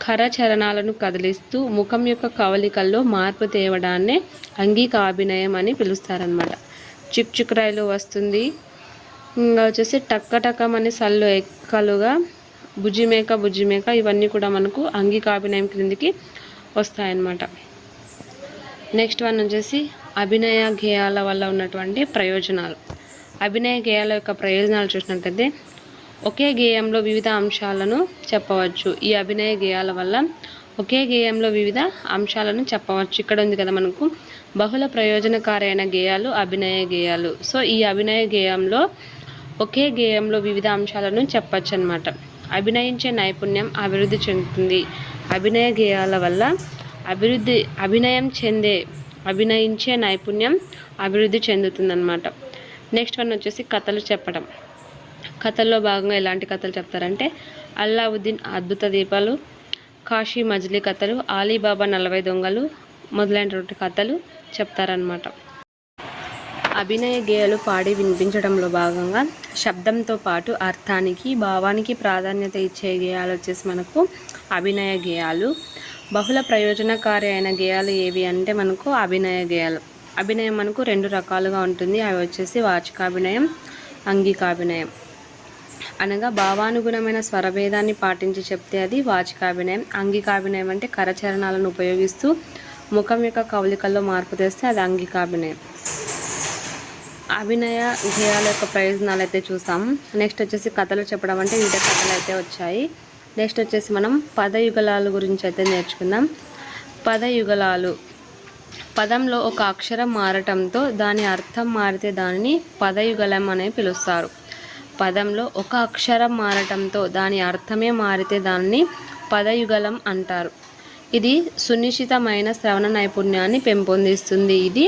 కరచరణాలను కదిలిస్తూ ముఖం యొక్క కవలికల్లో మార్పు తేవడాన్ని అంగికాభినయం అని పిలుస్తారనమాట. చిక్ చిక్ రైలు వస్తుంది, ఇంకా వచ్చేసి టక్క టక్కమని సల్లు ఎక్కలుగా, బుజ్జిమేక బుజ్జిమేక, ఇవన్నీ కూడా మనకు అంగికాభినయం క్రిందికి వస్తాయన్నమాట. నెక్స్ట్ వన్ వచ్చేసి అభినయ గేయాల వల్ల ఉన్నటువంటి ప్రయోజనాలు. అభినయ గేయాల యొక్క ప్రయోజనాలు చూసినట్లయితే ఒకే గేయంలో వివిధ అంశాలను చెప్పవచ్చు. ఈ అభినయ గేయాల వల్ల ఒకే గేయంలో వివిధ అంశాలను చెప్పవచ్చు. ఇక్కడ ఉంది కదా మనకు బహుళ ప్రయోజనకారైన గేయాలు అభినయ గేయాలు. సో ఈ అభినయ గేయంలో ఒకే గేయంలో వివిధ అంశాలను చెప్పచ్చు అన్నమాట. అభినయించే నైపుణ్యం అభివృద్ధి చెందుతుంది. అభినయ గేయాల వల్ల అభినయించే నైపుణ్యం అభివృద్ధి చెందుతుందన్నమాట. నెక్స్ట్ వన్ వచ్చేసి కథలు చెప్పడం. కథల్లో భాగంగా ఎలాంటి కథలు చెప్తారంటే అల్లావుద్దీన్ అద్భుత దీపాలు, కాశీ మజిలీ కథలు, ఆలీబాబా 40 దొంగలు మొదలైనటువంటి కథలు చెప్తారనమాట. అభినయ గేయాలు పాడి వినిపించడంలో భాగంగా శబ్దంతో పాటు అర్థానికి భావానికి ప్రాధాన్యత ఇచ్చే గేయాలు వచ్చేసి మనకు అభినయ గేయాలు. బహుళ ప్రయోజనకారి అయిన గేయాలు ఏవి అంటే మనకు అభినయ గేయాలు. అభినయం మనకు 2 రకాలుగా ఉంటుంది. అవి వచ్చేసి వాచికాభినయం, అంగికాభినయం. అనగా భావానుగుణమైన స్వరభేదాన్ని పాటించి చెప్తే అది వాచికాభినయం. అంగికాభినయం అంటే కరచరణాలను ఉపయోగిస్తూ ముఖం యొక్క కవలికల్లో మార్పు తెస్తే అది అంగికాభినయం. అభినయ గేయాల యొక్క ప్రయోజనాలు అయితే చూస్తాము. నెక్స్ట్ వచ్చేసి కథలు చెప్పడం అంటే వివిధ కథలు అయితే వచ్చాయి. నెక్స్ట్ వచ్చేసి మనం పదయుగళాల గురించి అయితే నేర్చుకుందాం. పదయుగళాలు పదంలో ఒక అక్షరం మారటంతో దాని అర్థం మారితే దానిని పదయుగళం అని పిలుస్తారు. పదంలో ఒక అక్షరం మారటంతో దాని అర్థమే మారితే దానిని పదయుగళం అంటారు. ఇది సునిశ్చితమైన శ్రవణ నైపుణ్యాన్ని పెంపొందిస్తుంది.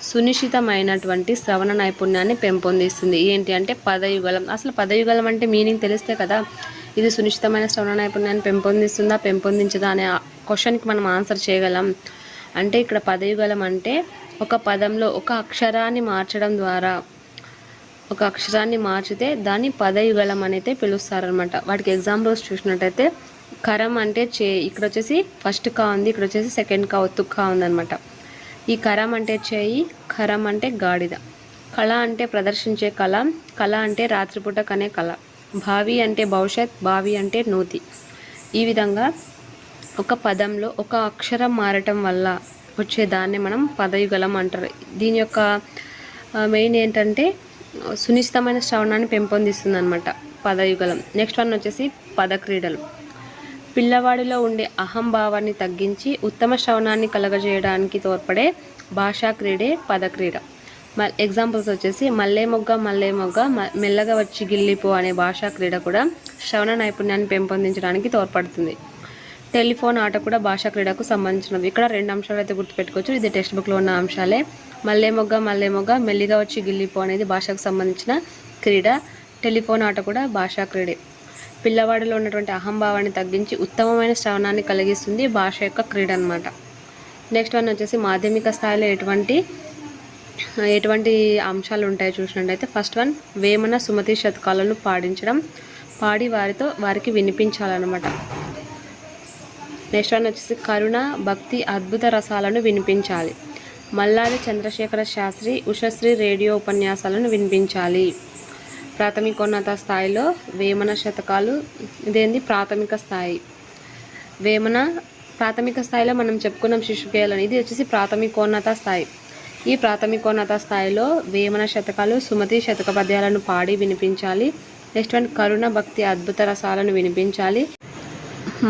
సునిశ్చితమైనటువంటి శ్రవణ నైపుణ్యాన్ని పెంపొందిస్తుంది. ఏంటి అంటే పదయుగళం. అసలు పదయుగళం అంటే మీనింగ్ తెలిస్తే కదా ఇది సునిశ్చితమైన శ్రవణ నైపుణ్యాన్ని పెంపొందిస్తుందా పెంపొందించదా అనే క్వశ్చన్కి మనం ఆన్సర్ చేయగలం. అంటే ఇక్కడ పదయుగళం అంటే ఒక పదంలో ఒక అక్షరాన్ని మార్చడం ద్వారా ఒక అక్షరాన్ని మార్చితే దాన్ని పదయుగళం అనేది పిలుస్తారనమాట. వాటికి ఎగ్జాంపుల్స్ చూసినట్టయితే కరం అంటే ఇక్కడ వచ్చేసి ఫస్ట్ కా ఉంది, ఇక్కడ వచ్చేసి సెకండ్ కా ఒత్తు కా ఉందనమాట. ఈ కరం అంటే చేయి, ఖరం అంటే గాడిద. కళ అంటే ప్రదర్శించే కళ, కళ అంటే రాత్రిపూట కనే కళ. భావి అంటే భవిష్యత్, భావి అంటే నూతి. ఈ విధంగా ఒక పదంలో ఒక అక్షరం మారటం వల్ల వచ్చే దాన్ని మనం పదయుగళం అంటారు. దీని యొక్క మెయిన్ ఏంటంటే సునిశ్చితమైన శ్రవణాన్ని పెంపొందిస్తుంది అనమాట పదయుగళం. నెక్స్ట్ వన్ వచ్చేసి పదక్రీడలు. పిల్లవాడిలో ఉండే అహంభావాన్ని తగ్గించి ఉత్తమ శ్రవణాన్ని కలగజేయడానికి తోడ్పడే భాషా క్రీడే పదక్రీడ. ఎగ్జాంపుల్స్ వచ్చేసి మల్లె మొగ్గ మెల్లగా వచ్చి గిల్లిపో అనే భాషా క్రీడ కూడా శ్రవణ నైపుణ్యాన్ని పెంపొందించడానికి తోడ్పడుతుంది. టెలిఫోన్ ఆట కూడా భాషా క్రీడకు సంబంధించినవి. ఇక్కడ 2 అంశాలు అయితే గుర్తుపెట్టుకోవచ్చు. ఇది టెక్స్ట్ బుక్లో ఉన్న అంశాలే. మల్లె మొగ్గ మెల్లిగా వచ్చి గిల్లిపో అనేది భాషకు సంబంధించిన క్రీడ. టెలిఫోన్ ఆట కూడా భాషా క్రీడే. పిల్లవాడిలో ఉన్నటువంటి అహంభావాన్ని తగ్గించి ఉత్తమమైన శ్రవణాన్ని కలిగిస్తుంది భాష యొక్క క్రీడ అనమాట. నెక్స్ట్ వన్ వచ్చేసి మాధ్యమిక స్థాయిలో ఎటువంటి అంశాలు ఉంటాయో చూసినట్టయితే ఫస్ట్ వన్ వేమన సుమతి శతకాలను పాడి వారికి వినిపించాలన్నమాట. నెక్స్ట్ వన్ వచ్చేసి కరుణ భక్తి అద్భుత రసాలను వినిపించాలి. మల్లాది చంద్రశేఖర శాస్త్రి ఉషశ్రీ రేడియో ఉపన్యాసాలను వినిపించాలి. ప్రాథమికోన్నత స్థాయిలో వేమన శతకాలు ఇదేంది ప్రాథమిక స్థాయి. ప్రాథమిక స్థాయిలో మనం చెప్పుకున్నాం శిశుకేయాలని, ఇది వచ్చేసి ప్రాథమికోన్నత స్థాయి. ఈ ప్రాథమికోన్నత స్థాయిలో వేమన శతకాలు సుమతి శతక పద్యాలను పాడి వినిపించాలి. నెక్స్ట్ వన్ కరుణ భక్తి అద్భుత రసాలను వినిపించాలి.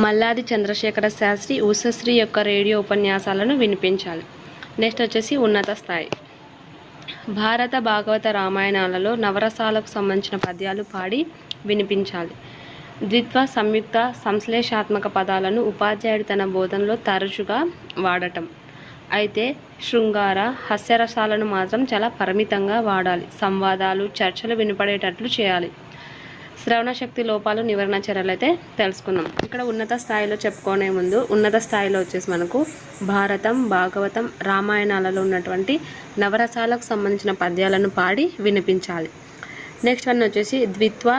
మల్లాది చంద్రశేఖర శాస్త్రి ఉషశ్రీ యొక్క రేడియో ఉపన్యాసాలను వినిపించాలి. నెక్స్ట్ వచ్చేసి ఉన్నత స్థాయి. భారత భాగవత రామాయణాలలో నవరసాలకు సంబంధించిన పద్యాలు పాడి వినిపించాలి. ద్విత్వ సంయుక్త సంశ్లేషాత్మక పదాలను ఉపాధ్యాయుడు తన బోధనలో తరచుగా వాడటం. అయితే శృంగార హాస్యరసాలను మాత్రం చాలా పరిమితంగా వాడాలి. సంవాదాలు చర్చలు వినపడేటట్లు చేయాలి. శ్రవణ శక్తి లోపాలు నివారణ చర్యలు అయితే తెలుసుకుందాం. ఇక్కడ ఉన్నత స్థాయిలో చెప్పుకునే ముందు ఉన్నత స్థాయిలో వచ్చేసి మనకు భారతం భాగవతం రామాయణాలలో ఉన్నటువంటి నవరసాలకు సంబంధించిన పద్యాలను పాడి వినిపించాలి. నెక్స్ట్ వన్ వచ్చేసి ద్విత్వ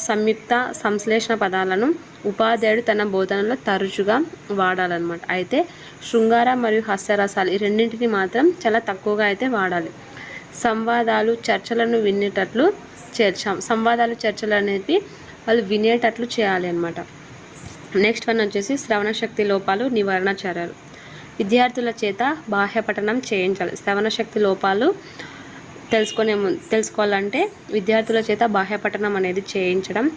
సంయుక్త సంశ్లేషణ పదాలను ఉపాధ్యాయుడు తన బోధనలో తరచుగా వాడాలన్నమాట. అయితే శృంగార మరియు హాస్యరసాలు ఈ రెండింటిని మాత్రం చాలా తక్కువగా అయితే వాడాలి. సంవాదాలు చర్చలను వినేటట్లు సంవాదాలు చర్చలు అనేవి వాళ్ళు వినేటట్లు చేయాలి అన్నమాట. నెక్స్ట్ వన్ వచ్చేసి శ్రవణ శక్తి లోపాలు నివారణ చర్యలు. విద్యార్థుల చేత బాహ్య పఠనం చేయించాలి. శ్రవణ శక్తి లోపాలు తెలుసుకోవాలంటే విద్యార్థుల చేత బాహ్య పఠనం అనేది చేయించడం.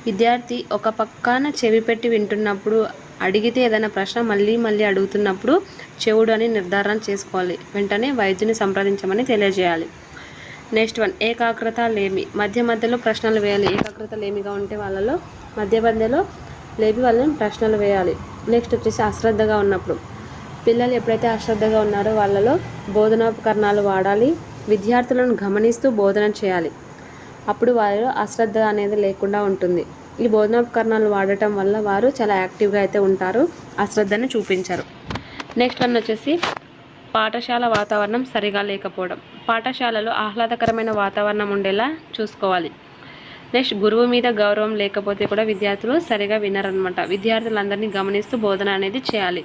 విద్యార్థి ఒక పక్కన చెవి పెట్టి వింటున్నప్పుడు అడిగితే ఏదైనా ప్రశ్న మళ్ళీ అడుగుతున్నప్పుడు చెవుడు అని నిర్ధారణ చేసుకోవాలి. వెంటనే వైద్యుని సంప్రదించమని తెలియజేయాలి. నెక్స్ట్ వన్ ఏకాగ్రత లేమి. మధ్యలో ప్రశ్నలు వేయాలి. ఏకాగ్రత లేమిగా ఉంటే మధ్యలో లేపి వాళ్ళని ప్రశ్నలు వేయాలి. నెక్స్ట్ వచ్చేసి అశ్రద్ధగా ఉన్నప్పుడు పిల్లలు ఎప్పుడైతే అశ్రద్ధగా ఉన్నారో వాళ్ళలో బోధనోపకరణాలు వాడాలి. విద్యార్థులను గమనిస్తూ బోధన చేయాలి. అప్పుడు వారిలో అశ్రద్ధ అనేది లేకుండా ఉంటుంది. ఈ బోధనోపకరణాలు వాడటం వల్ల వారు చాలా యాక్టివ్గా అయితే ఉంటారు, అశ్రద్ధను చూపించరు. నెక్స్ట్ వన్ వచ్చేసి పాఠశాల వాతావరణం సరిగా లేకపోవడం. పాఠశాలలో ఆహ్లాదకరమైన వాతావరణం ఉండేలా చూసుకోవాలి. నెక్స్ట్, గురువు మీద గౌరవం లేకపోతే కూడా విద్యార్థులు సరిగా వినరనమాట. విద్యార్థులందరినీ గమనిస్తూ బోధన అనేది చేయాలి.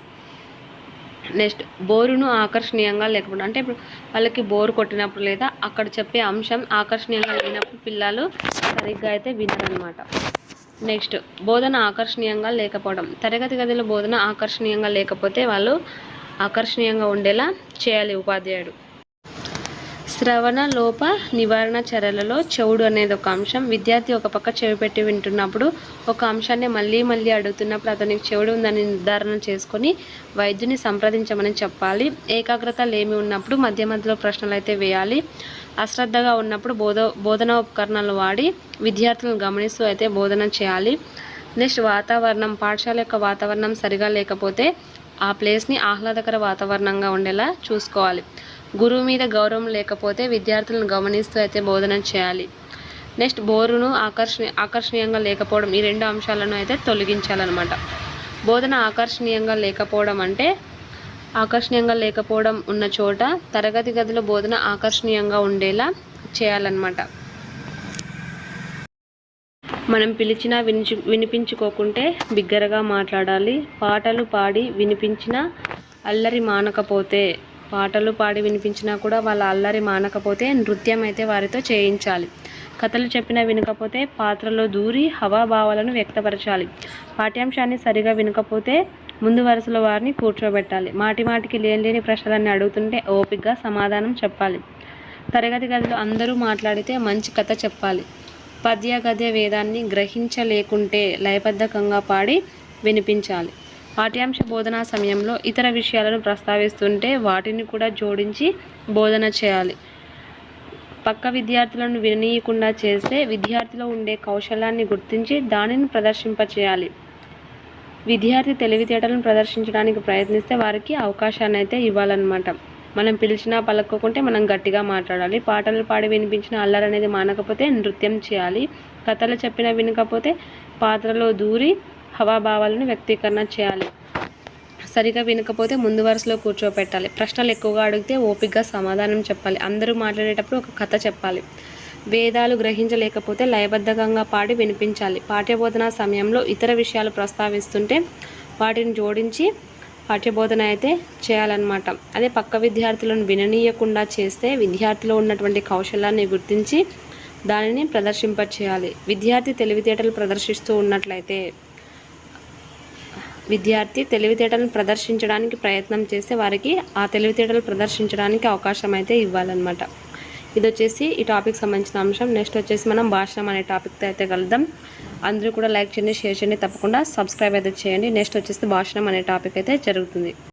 నెక్స్ట్, బోరును ఆకర్షణీయంగా లేకపోవడం. అంటే ఇప్పుడు వాళ్ళకి బోరు కొట్టినప్పుడు లేదా అక్కడ చెప్పే అంశం ఆకర్షణీయంగా లేనప్పుడు పిల్లలు సరిగ్గా అయితే వినరనమాట. నెక్స్ట్, బోధన ఆకర్షణీయంగా లేకపోవడం. తరగతి గదిలో బోధన ఆకర్షణీయంగా లేకపోతే వాళ్ళు ఆకర్షణీయంగా ఉండేలా చేయాలి ఉపాధ్యాయుడు. శ్రవణ లోప నివారణ చర్యలలో చెవుడు అనేది ఒక అంశం. విద్యార్థి ఒక పక్క చెవి పెట్టి వింటున్నప్పుడు ఒక అంశాన్ని మళ్ళీ మళ్ళీ అడుగుతున్నప్పుడు అతనికి చెవుడు ఉందని నిర్ధారణ చేసుకొని వైద్యుని సంప్రదించమని చెప్పాలి. ఏకాగ్రత లేమి ఉన్నప్పుడు మధ్య మధ్యలో ప్రశ్నలు అయితే వేయాలి. అశ్రద్ధగా ఉన్నప్పుడు బోధనా ఉపకరణాలు వాడి విద్యార్థులను గమనిస్తూ అయితే బోధన చేయాలి. నెక్స్ట్, వాతావరణం. పాఠశాల యొక్క వాతావరణం సరిగా లేకపోతే ఆ ప్లేస్ని ఆహ్లాదకర వాతావరణంగా ఉండేలా చూసుకోవాలి. గురువు మీద గౌరవం లేకపోతే విద్యార్థులను గమనిస్తూ అయితే బోధన చేయాలి. నెక్స్ట్, బోరును ఆకర్షణీయంగా లేకపోవడం. ఈ రెండు అంశాలను అయితే తొలగించాలన్నమాట. బోధన ఆకర్షణీయంగా లేకపోవడం అంటే ఆకర్షణీయంగా లేకపోవడం ఉన్న చోట తరగతి గదిలో బోధన ఆకర్షణీయంగా ఉండేలా చేయాలన్నమాట. మనం పిలిచినా వినిపించుకోకుంటే బిగ్గరగా మాట్లాడాలి. పాటలు పాడి వినిపించినా అల్లరి మానకపోతే పాటలు పాడి వినిపించినా కూడా వాళ్ళ అల్లరి మానకపోతే నృత్యం అయితే వారితో చేయించాలి. కథలు చెప్పినా వినకపోతే పాత్రలో దూరి హావభావాలను వ్యక్తపరచాలి. పాఠ్యాంశాన్ని సరిగా వినకపోతే ముందు వరుసలో వారిని కూర్చోబెట్టాలి. మాటికి లేని ప్రశ్నలన్నీ అడుగుతుంటే ఓపికగా సమాధానం చెప్పాలి. తరగతి గదిలో అందరూ మాట్లాడితే మంచి కథ చెప్పాలి. పద్య గద్య వేదాన్ని గ్రహించలేకుంటే లయబద్ధకంగా పాడి వినిపించాలి. పాఠ్యాంశ బోధనా సమయంలో ఇతర విషయాలను ప్రస్తావిస్తుంటే వాటిని కూడా జోడించి బోధన చేయాలి. పక్క విద్యార్థులను విననీయకుండా చేస్తే విద్యార్థిలో ఉండే కౌశలాన్ని గుర్తించి దానిని ప్రదర్శింపచేయాలి. విద్యార్థి తెలివితేటలను ప్రదర్శించడానికి ప్రయత్నిస్తే వారికి అవకాశాన్ని అయితే ఇవ్వాలన్నమాట. మనం పిలిచినా పలక్కోకుంటే మనం గట్టిగా మాట్లాడాలి. పాటలు పాడి వినిపించిన అల్లరి అనేది మానకపోతే నృత్యం చేయాలి. కథలు చెప్పినా వినకపోతే పాత్రలో దూరి హావభావాలను వ్యక్తీకరణ చేయాలి. సరిగా వినకపోతే ముందు వరుసలో కూర్చోపెట్టాలి. ప్రశ్నలు ఎక్కువగా అడిగితే ఓపికగా సమాధానం చెప్పాలి. అందరూ మాట్లాడేటప్పుడు ఒక కథ చెప్పాలి. వేదాలు గ్రహించలేకపోతే లయబద్ధకంగా పాడి వినిపించాలి. పాఠ్యబోధన సమయంలో ఇతర విషయాలు ప్రస్తావిస్తుంటే వాటిని జోడించి పాఠ్యబోధన అయితే చేయాలన్నమాట. అదే పక్క విద్యార్థులను విననీయకుండా చేస్తే విద్యార్థిలో ఉన్నటువంటి కౌశలాన్ని గుర్తించి దానిని ప్రదర్శింపచేయాలి. విద్యార్థి తెలివితేటలు ప్రదర్శించడానికి ప్రయత్నం చేస్తే వారికి ఆ తెలివితేటలు ప్రదర్శించడానికి అవకాశం అయితే ఇవ్వాలన్నమాట. ఇది వచ్చేసి ఈ టాపిక్ సంబంధించిన అంశం. నెక్స్ట్ వచ్చేసి మనం భాషణం అనే టాపిక్తో అయితే కలుద్దాం. అందరూ కూడా లైక్ చేయండి, షేర్ చేయండి, తప్పకుండా సబ్స్క్రైబ్ అయితే చేయండి. నెక్స్ట్ వచ్చేసి భాషణం అనే టాపిక్ అయితే జరుగుతుంది.